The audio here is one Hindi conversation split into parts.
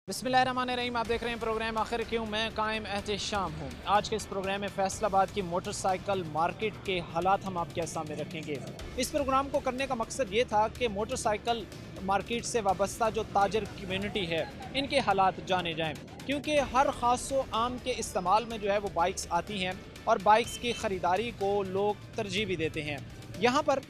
बिस्मिल्लाहिर्रहमानिर्रहीम। आप देख रहे हैं प्रोग्राम आखिर क्यों। मैं कायम एहतेशाम हूँ। आज के इस प्रोग्राम में फैसलाबाद की मोटरसाइकिल मार्केट के हालात हम आपके सामने रखेंगे। इस प्रोग्राम को करने का मकसद ये था कि मोटरसाइकिल मार्केट से वाबस्ता जो ताजर कम्यूनिटी है इनके हालात जाने जाएँ, क्योंकि हर ख़ास व आम के इस्तेमाल में जो है वो बाइक्स आती हैं और बाइक्स की ख़रीदारी को लोग तरजीह भी देते हैं। यहाँ पर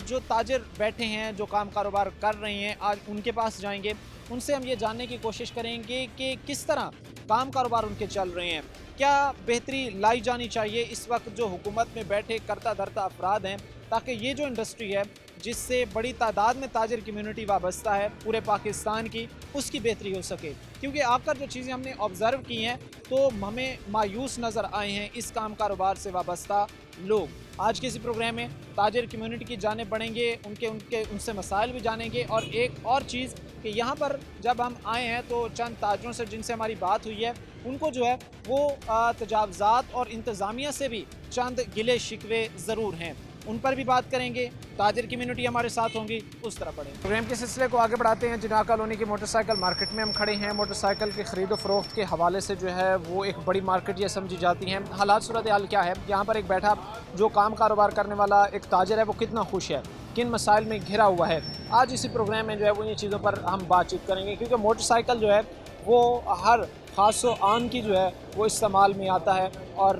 जो ताजर बैठे हैं, जो काम कारोबार कर रहे हैं, आज उनके पास जाएंगे, उनसे हम ये जानने की कोशिश करेंगे कि किस तरह काम कारोबार उनके चल रहे हैं, क्या बेहतरी लाई जानी चाहिए इस वक्त जो हुकूमत में बैठे करता धरता अफराद हैं, ताकि ये जो इंडस्ट्री है जिससे बड़ी तादाद में ताजर कम्यूनिटी वाबस्ता है पूरे पाकिस्तान की, उसकी बेहतरी हो सके। क्योंकि आकर जो चीज़ें हमने ऑब्ज़र्व की हैं तो हमें मायूस नज़र आए हैं इस काम कारोबार से वाबस्ता लोग। आज के इसी प्रोग्राम में ताजर कम्यूनिटी की जानेब बढ़ेंगे, उनसे मसाइल भी जानेंगे। और एक और चीज़ कि यहाँ पर जब हम आए हैं तो चंद ताजरों से जिनसे हमारी बात हुई है, उनको जो है वो तजावज़ात और इंतज़ामिया से भी चंद गिले शिकवे ज़रूर हैं, उन पर भी बात करेंगे। ताजर कम्यूनिटी हमारे साथ होंगी, उस तरह पढ़ें। प्रोग्राम के सिलसिले को आगे बढ़ाते हैं। जिना कॉलोनी की मोटरसाइकिल मार्केट में हम खड़े हैं। मोटरसाइकिल की ख़रीदो फ़रोख्त के हवाले से जो है वो एक बड़ी मार्केट ये समझी जाती है। हालात सूरत हाल क्या है, यहाँ पर एक बैठा जो काम कारोबार करने वाला एक ताजर है वो कितना खुश है, किन मसाइल में घिरा हुआ है, आज इसी प्रोग्राम में जो है वो इन चीज़ों पर हम बातचीत करेंगे। क्योंकि मोटरसाइकिल जो है वो हर ख़ास व आम की जो है वो इस्तेमाल में आता है। और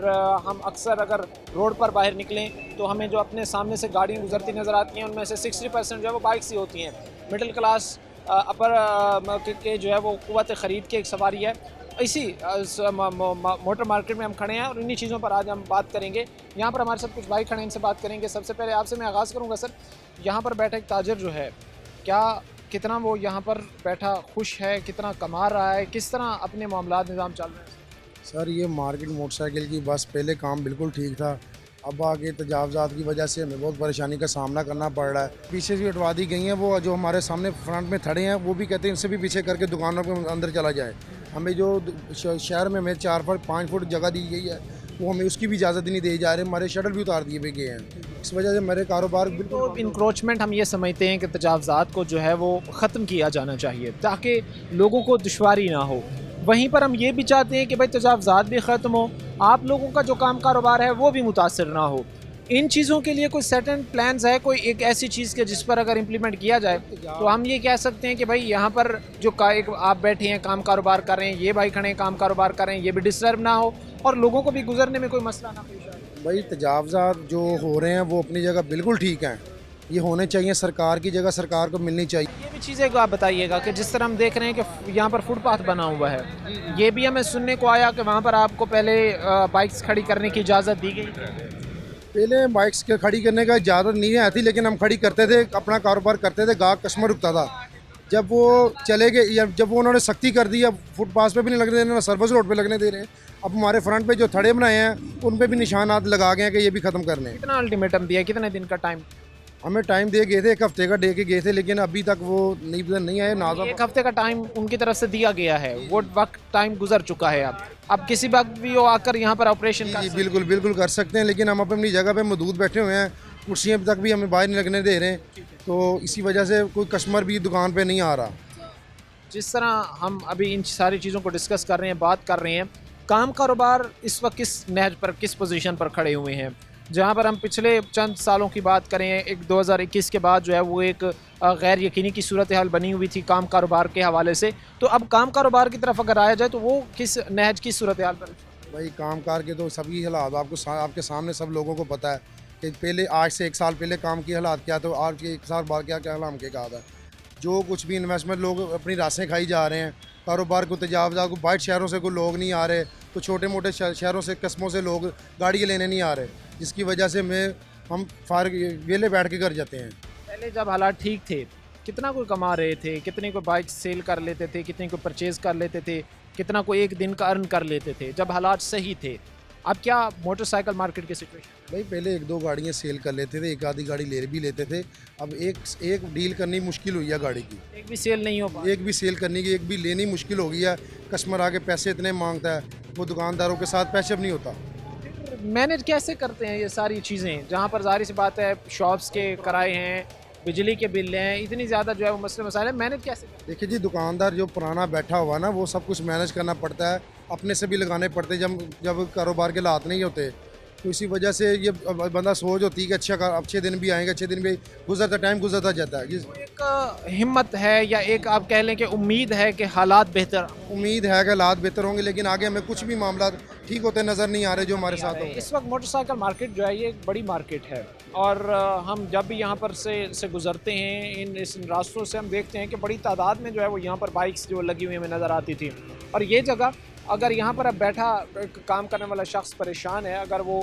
हम अक्सर अगर रोड पर बाहर निकलें तो हमें जो अपने सामने से गाड़ियाँ गुजरती नज़र आती हैं, उनमें से 60% जो है वो बाइक्स ही होती हैं। मिडिल क्लास अपर के जो है वो क़ुव्वत ख़रीद की एक सवारी है। इसी मोटर मार्केट में हम खड़े हैं और इन्हीं चीज़ों पर आज हम बात करेंगे। यहाँ पर हमारे साथ कुछ भाई खड़े हैं, इनसे बात करेंगे। सबसे पहले आपसे मैं आगाज़ करूँगा सर, यहाँ पर बैठा एक ताजर जो है, क्या कितना वो यहाँ पर बैठा खुश है, कितना कमा रहा है, किस तरह अपने मामलात निज़ाम चल रहे हैं? सर ये मार्केट मोटरसाइकिल की बस पहले काम बिल्कुल ठीक था, अब आगे तजावज़ात की वजह से हमें बहुत परेशानी का सामना करना पड़ रहा है। पीछे से हटवा दी गई हैं, वो जो हमारे सामने फ्रंट में खड़े हैं वो भी कहते हैं इनसे भी पीछे करके दुकानों के अंदर चला जाए। हमें जो शहर में हमें 4 फुट 5 फुट जगह दी गई है वो हमें उसकी भी इजाज़त नहीं दी जा रही। हमारे शटल भी उतार दिए गए हैं, इस वजह से मेरे कारोबार बिल्कुल तो इंक्रोचमेंट हम ये समझते हैं कि तजावज़ात को जो है वो ख़त्म किया जाना चाहिए ताकि लोगों को दुश्वारी ना हो। वहीं पर हम ये भी चाहते हैं कि भाई तजावज़ात भी ख़त्म हो, आप लोगों का जो काम कारोबार है वो भी मुतासर ना हो। इन चीज़ों के लिए कोई सर्टेन प्लान्स है, कोई एक ऐसी चीज़ के जिस पर अगर इम्प्लीमेंट किया जाए तो हम ये कह सकते हैं कि भाई यहाँ पर जो एक आप बैठे हैं काम कारोबार कर रहे हैं, ये भाई खड़े हैं काम कारोबार कर रहे हैं, ये भी डिस्टर्ब ना हो और लोगों को भी गुजरने में कोई मसला ना पेश आए। भाई तजावज़ात जो हो रहे हैं वो अपनी जगह बिल्कुल ठीक हैं, ये होने चाहिए, सरकार की जगह सरकार को मिलनी चाहिए। ये भी चीज़ें को आप बताइएगा कि जिस तरह हम देख रहे हैं कि यहाँ पर फुटपाथ बना हुआ है, ये भी हमें सुनने को आया कि वहाँ पर आपको पहले बाइक्स खड़ी करने की इजाज़त दी गई। पहले बाइक्स के खड़ी करने का इजाज़त नहीं आती, लेकिन हम खड़ी करते थे, अपना कारोबार करते थे, गाहक कस्टमर रुकता था। जब वो चले गए या जब वो उन्होंने सख्ती कर दी, अब फुटपाथ पे भी नहीं लगने दे रहे, ना सर्विस रोड पे लगने दे रहे हैं। अब हमारे फ्रंट पे जो थड़े बनाए हैं उन पे भी निशानात लगा गए हैं कि ये भी ख़त्म करने हैं। कितना अल्टीमेटम दिया, कितने दिन का टाइम? हमें टाइम दे गए थे, 1 हफ्ते का दे के गए थे, लेकिन अभी तक वो नहीं आए। नाज़ा 1 हफ्ते का टाइम उनकी तरफ से दिया गया है, वो वक्त टाइम गुजर चुका है। अब किसी वक्त भी वो आकर यहाँ पर ऑपरेशन कर जी सकते हैं। बिल्कुल बिल्कुल कर सकते हैं, लेकिन हम अपनी जगह पे मौजूद बैठे हुए हैं, कुर्सियाँ तक भी हमें बाहर नहीं लगने दे रहे हैं, तो इसी वजह से कोई कस्टमर भी दुकान पे नहीं आ रहा। जिस तरह हम अभी इन सारी चीज़ों को डिस्कस कर रहे हैं, बात कर रहे हैं, काम कारोबार इस वक्त किस नहज पर, किस पोजीशन पर खड़े हुए हैं? जहाँ पर हम पिछले चंद सालों की बात करें, एक 2021 के बाद जो है वो एक गैर यकीनी की सूरत हाल बनी हुई थी काम कारोबार के हवाले से। तो अब काम कारोबार की तरफ अगर आया जाए तो वो किस नहज की सूरत हाल पर? भाई काम कार के तो सभी हालात आपके सामने सब लोगों को पता है कि पहले आज से 1 साल पहले काम की हालात क्या, तो आज के 1 साल बाद क्या क्या हालात के कहा था। जो कुछ भी इन्वेस्टमेंट लोग अपनी राशें खाई जा रहे हैं, कारोबार को तजावज़ात को, बाहर शहरों से कोई लोग नहीं आ रहे, तो छोटे मोटे शहरों से कस्मों से लोग गाड़ी लेने नहीं आ रहे, जिसकी वजह से हम वेले बैठ के घर जाते हैं। पहले जब हालात ठीक थे, कितना कोई कमा रहे थे, कितने को बाइक सेल कर लेते थे, कितने को परचेज़ कर लेते थे, कितना को एक दिन का अर्न कर लेते थे जब हालात सही थे। अब क्या मोटरसाइकिल मार्केट की सिचुएशन? भाई पहले 1-2 गाड़ियाँ सेल कर लेते थे, एक आधी गाड़ी ले भी लेते थे, अब एक डील करनी मुश्किल हुई है गाड़ी की। एक भी सेल नहीं हो पा। एक भी सेल करने की, एक भी लेनी मुश्किल हो गई है। कस्टमर आके पैसे इतने मांगता है, वो दुकानदारों के साथ पैसे अब नहीं होता। मैनेज कैसे करते हैं ये सारी चीज़ें, जहाँ पर ज़ाहिर सी बात है शॉप्स के किराए हैं, बिजली के बिल हैं, इतनी ज़्यादा जो है वो मसले मसाइल हैं, मैनेज कैसे करें? देखिए जी, दुकानदार जो पुराना बैठा हुआ ना, वो सब कुछ मैनेज करना पड़ता है, अपने से भी लगाने पड़ते हैं जब जब कारोबार के हालात नहीं होते। तो इसी वजह से ये बंदा सोच होती है कि अच्छे दिन भी आएंगे, अच्छे दिन भी गुजरता, टाइम गुजरता जाता है। एक हिम्मत है या एक आप कह लें कि उम्मीद है कि हालात बेहतर उम्मीद है कि हालात बेहतर होंगे, लेकिन आगे हमें कुछ भी मामला ठीक होते नज़र नहीं आ रहे जो हमारे साथ हो। इस वक्त मोटरसाइकिल मार्केट जो है ये एक बड़ी मार्केट है और हम जब भी यहाँ पर से गुजरते हैं इस रास्तों से हम देखते हैं कि बड़ी तादाद में जो है वो यहाँ पर बाइक्स जो लगी हुई हमें नज़र आती थी। और ये जगह अगर यहाँ पर अब बैठा एक काम करने वाला शख्स परेशान है, अगर वो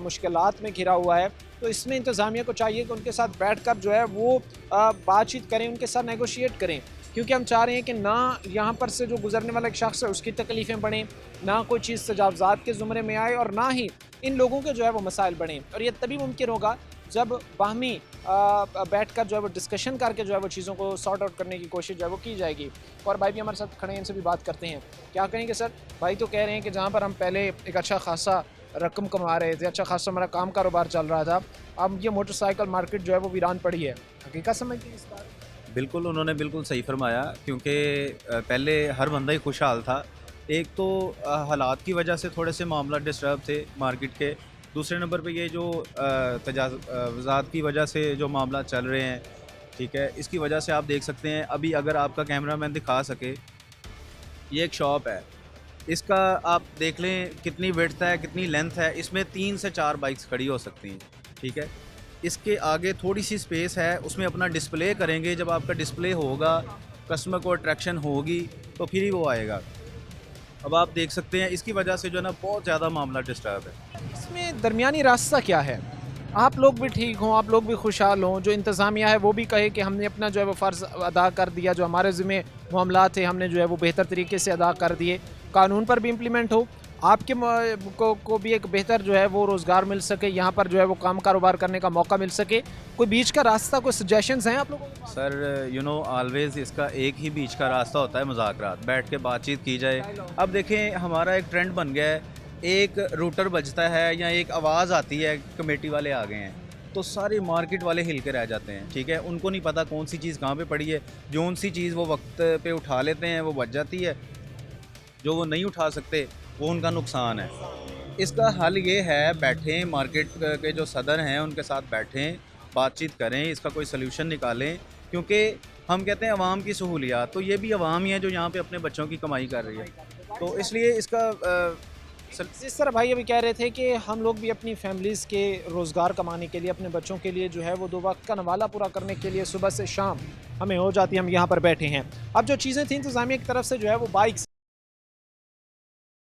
मुश्किलात में घिरा हुआ है, तो इसमें इंतज़ामिया को चाहिए कि उनके साथ बैठकर जो है वो बातचीत करें, उनके साथ नेगोशिएट करें, क्योंकि हम चाह रहे हैं कि ना यहाँ पर से जो गुजरने वाला एक शख्स है उसकी तकलीफ़ें बढ़ें, ना कोई चीज़ तजावज़ात के ज़ुमरे में आए और ना ही इन लोगों के जो है वो मसाइल बढ़ें। और ये तभी मुमकिन होगा जब बाहमी बैठ कर जो है वो डिस्कशन करके जो है वो चीज़ों को सॉर्ट आउट करने की कोशिश जो है वो की जाएगी। और भाई भी हमारे साथ खड़े हैं, इनसे भी बात करते हैं। क्या कहेंगे सर? भाई तो कह रहे हैं कि जहाँ पर हम पहले एक अच्छा खासा रकम कमा रहे थे, अच्छा खासा हमारा काम कारोबार चल रहा था, अब ये मोटरसाइकिल मार्केट जो है वो वीरान पड़ी है। हकीकत समझते हैं इस बात? बिल्कुल, उन्होंने बिल्कुल सही फरमाया, क्योंकि पहले हर बंदा ही खुशहाल था। एक तो हालात की वजह से थोड़े से मामला डिस्टर्ब थे मार्केट के, दूसरे नंबर पे ये जो तजावज़ात की वजह से जो मामला चल रहे हैं, ठीक है, इसकी वजह से आप देख सकते हैं। अभी अगर आपका कैमरामैन दिखा सके, ये एक शॉप है, इसका आप देख लें कितनी विड्थ है, कितनी लेंथ है, इसमें 3 से 4 बाइक्स खड़ी हो सकती हैं, ठीक है। इसके आगे थोड़ी सी स्पेस है, उसमें अपना डिस्प्ले करेंगे। जब आपका डिस्प्ले होगा, कस्टमर को अट्रैक्शन होगी, तो फिर ही वो आएगा। अब आप देख सकते हैं इसकी वजह से जो है ना बहुत ज़्यादा मामला डिस्टर्ब है। इसमें दरमियानी रास्ता क्या है? आप लोग भी ठीक हों, आप लोग भी खुशहाल हों, जो इंतज़ामिया है वो भी कहे कि हमने अपना जो है वो फ़र्ज़ अदा कर दिया, जो हमारे ज़िम्मे मामलात थे हमने जो है वो बेहतर तरीके से अदा कर दिए, कानून पर भी इम्प्लीमेंट हो, आपके को भी एक बेहतर जो है वो रोज़गार मिल सके, यहाँ पर जो है वो काम कारोबार करने का मौका मिल सके। कोई बीच का रास्ता, कोई सजेशंस हैं आप लोगों के पास? सर यू नो ऑलवेज़ इसका एक ही बीच का रास्ता होता है, मुज़ाकरात, बैठ के बातचीत की जाए। अब देखें हमारा एक ट्रेंड बन गया है, एक रूटर बजता है या एक आवाज़ आती है, कमेटी वाले आ गए हैं, तो सारे मार्केट वाले हिल के रह जाते हैं, ठीक है। उनको नहीं पता कौन सी चीज़ कहाँ पे पड़ी है, जो सी चीज़ वो वक्त पे उठा लेते हैं वो बच जाती है, जो वो नहीं उठा सकते वो उनका नुकसान है। इसका हल ये है, बैठें, मार्केट के जो सदर हैं उनके साथ बैठें, बातचीत करें, इसका कोई सल्यूशन निकालें, क्योंकि हम कहते हैं अवाम की सहूलियात, तो ये भी अवाम ही है जो यहाँ पे अपने बच्चों की कमाई कर रही है, तो इसलिए इसका जिस तरह भाई अभी कह रहे थे कि हम लोग भी अपनी फैमिलीज़ के रोज़गार कमाने के लिए, अपने बच्चों के लिए जो है वो 2 वक्त का नवाला पूरा करने के लिए सुबह से शाम हमें हो जाती है, हम यहाँ पर बैठे हैं। अब जो चीज़ें थी इंतज़ामिया की तरफ से जो है वो बाइक्स